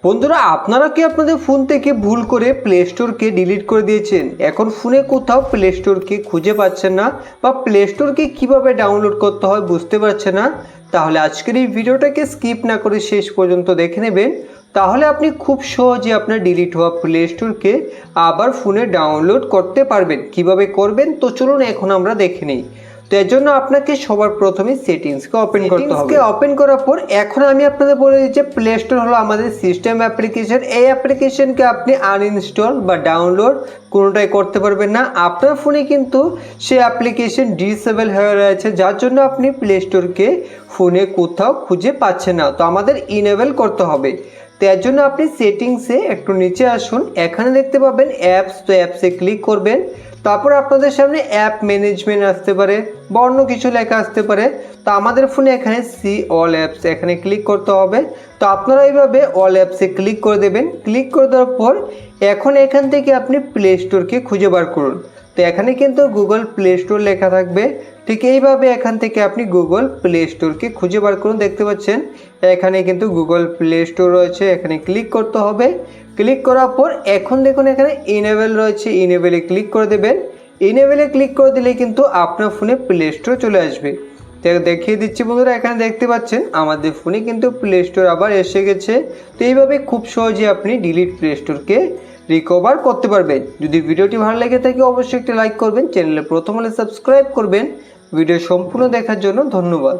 বন্ধুরা, আপনারা কি আপনাদের ফোন থেকে ভুল করে প্লে স্টোরকে ডিলিট করে দিয়েছেন? এখন ফোনে কোথাও প্লে স্টোরকে খুঁজে পাচ্ছেন না বা প্লে স্টোরকে কীভাবে ডাউনলোড করতে হয় বুঝতে পারছেন না? তাহলে আজকের এই ভিডিওটাকে স্কিপ না করে শেষ পর্যন্ত দেখে নেবেন। তাহলে আপনি খুব সহজে আপনার ডিলিট হওয়া প্লে স্টোরকে আবার ফোনে ডাউনলোড করতে পারবেন। কিভাবে করবেন তো চলুন এখন আমরা দেখে নিই। তো এর জন্য আপনাকে সবার প্রথমে সেটিংসকে ওপেন করতে হবে। ওপেন করার পর এখন আমি আপনাদের বলে দিচ্ছি, প্লে স্টোর হলো আমাদের সিস্টেম অ্যাপ্লিকেশন। এই অ্যাপ্লিকেশনকে আপনি আনইনস্টল বা ডাউনলোড কোনোটাই করতে পারবেন না। আপনার ফোনে কিন্তু সেই অ্যাপ্লিকেশন ডিসেবল হয়ে রয়েছে, যার জন্য আপনি প্লে স্টোরকে ফোনে কোথাও খুঁজে পাচ্ছেন না। তো আমাদের ইনেবল করতে হবে। তো এর জন্য আপনি সেটিংসে একটু নিচে আসুন, এখানে দেখতে পাবেন অ্যাপস। তো অ্যাপসে ক্লিক করবেন। তারপর আপনাদের সামনে অ্যাপ ম্যানেজমেন্ট আসতে পারে বা অন্য কিছু লেখা আসতে পারে। তো আমাদের ফোনে এখানে সি অল অ্যাপস এখানে ক্লিক করতে হবে। তো আপনারা এইভাবে অল অ্যাপসে ক্লিক করে দেবেন। ক্লিক করে দেওয়ার পর এখন এখান থেকে আপনি প্লে স্টোরকে খুঁজে বার করুন। তো এখানে কিন্তু গুগল প্লে স্টোর লেখা থাকবে। ঠিক এইভাবে এখান থেকে আপনি গুগল প্লে স্টোরকে খুঁজে বার করুন। দেখতে পাচ্ছেন এখানে কিন্তু গুগল প্লে স্টোর রয়েছে, এখানে ক্লিক করতে হবে। ক্লিক করার পর এখন দেখুন এখানে ইনেবল রয়েছে, ইনেবলে ক্লিক করে দেবেন। ইনেবলে ক্লিক করে দিলে কিন্তু আপনার ফোনে প্লে স্টোর চলে আসবে। দেখিয়ে দিচ্ছি বন্ধুরা, এখানে দেখতে পাচ্ছেন আমাদের ফোনে কিন্তু প্লে স্টোর আবার এসে গেছে। তো এইভাবে খুব সহজে আপনি ডিলিট প্লে স্টোরকে রিকভার করতে পারবেন। যদি ভিডিওটি ভালো লেগে থাকে অবশ্যই একটি লাইক করবেন, চ্যানেলে প্রথম হলে সাবস্ক্রাইব করবেন। ভিডিও সম্পূর্ণ দেখার জন্য ধন্যবাদ।